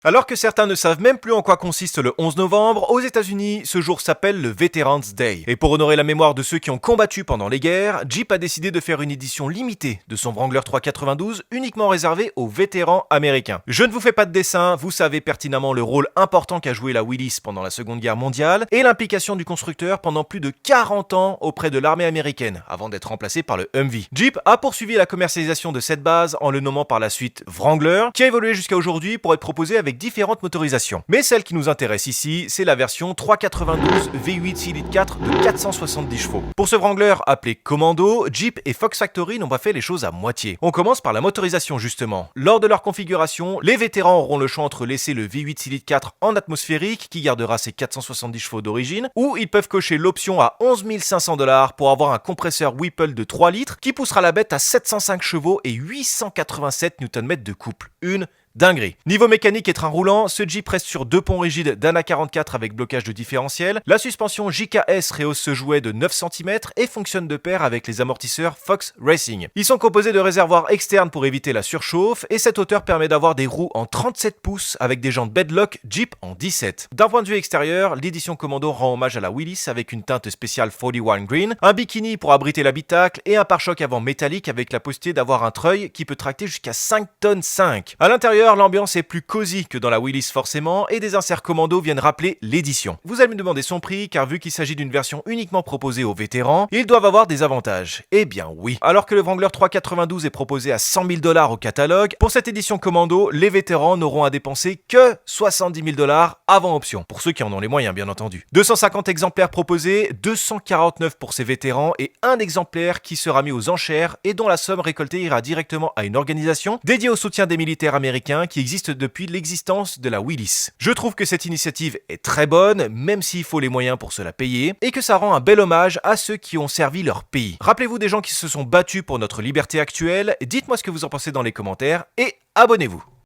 Alors que certains ne savent même plus en quoi consiste le 11 novembre, aux États-Unis, ce jour s'appelle le Veterans Day. Et pour honorer la mémoire de ceux qui ont combattu pendant les guerres, Jeep a décidé de faire une édition limitée de son Wrangler 392 uniquement réservée aux vétérans américains. Je ne vous fais pas de dessin, vous savez pertinemment le rôle important qu'a joué la Willys pendant la Seconde Guerre mondiale et l'implication du constructeur pendant plus de 40 ans auprès de l'armée américaine avant d'être remplacé par le Humvee. Jeep a poursuivi la commercialisation de cette base en le nommant par la suite Wrangler, qui a évolué jusqu'à aujourd'hui pour être proposé avec différentes motorisations. Mais celle qui nous intéresse ici, c'est la version 392 V8 6 litres 4 de 470 chevaux. Pour ce Wrangler appelé Commando, Jeep et Fox Factory n'ont pas fait les choses à moitié. On commence par la motorisation justement. Lors de leur configuration, les vétérans auront le choix entre laisser le V8 6 litres 4 en atmosphérique, qui gardera ses 470 chevaux d'origine, ou ils peuvent cocher l'option à 11 500 $ pour avoir un compresseur Whipple de 3 litres qui poussera la bête à 705 chevaux et 887 Nm de couple. Une dinguerie. Niveau mécanique et train roulant, ce Jeep reste sur deux ponts rigides Dana 44 avec blocage de différentiel. La suspension JKS rehausse ce jouet de 9 cm et fonctionne de pair avec les amortisseurs Fox Racing. Ils sont composés de réservoirs externes pour éviter la surchauffe et cette hauteur permet d'avoir des roues en 37 pouces avec des jantes bedlock Jeep en 17. D'un point de vue extérieur, l'édition Commando rend hommage à la Willys avec une teinte spéciale 41 Green, un bikini pour abriter l'habitacle et un pare-choc avant métallique avec la possibilité d'avoir un treuil qui peut tracter jusqu'à 5 tonnes 5. À l'intérieur, l'ambiance est plus cosy que dans la Willys forcément et des inserts Commando viennent rappeler l'édition. Vous allez me demander son prix car vu qu'il s'agit d'une version uniquement proposée aux vétérans, ils doivent avoir des avantages. Eh bien oui. Alors que le Wrangler 392 est proposé à 100 000 $ au catalogue, pour cette édition Commando, les vétérans n'auront à dépenser que 70 000 $ avant option. Pour ceux qui en ont les moyens bien entendu. 250 exemplaires proposés, 249 pour ces vétérans et un exemplaire qui sera mis aux enchères et dont la somme récoltée ira directement à une organisation dédiée au soutien des militaires américains qui existe depuis l'existence de la Willys. Je trouve que cette initiative est très bonne, même s'il faut les moyens pour se la payer, et que ça rend un bel hommage à ceux qui ont servi leur pays. Rappelez-vous des gens qui se sont battus pour notre liberté actuelle, dites-moi ce que vous en pensez dans les commentaires, et abonnez-vous.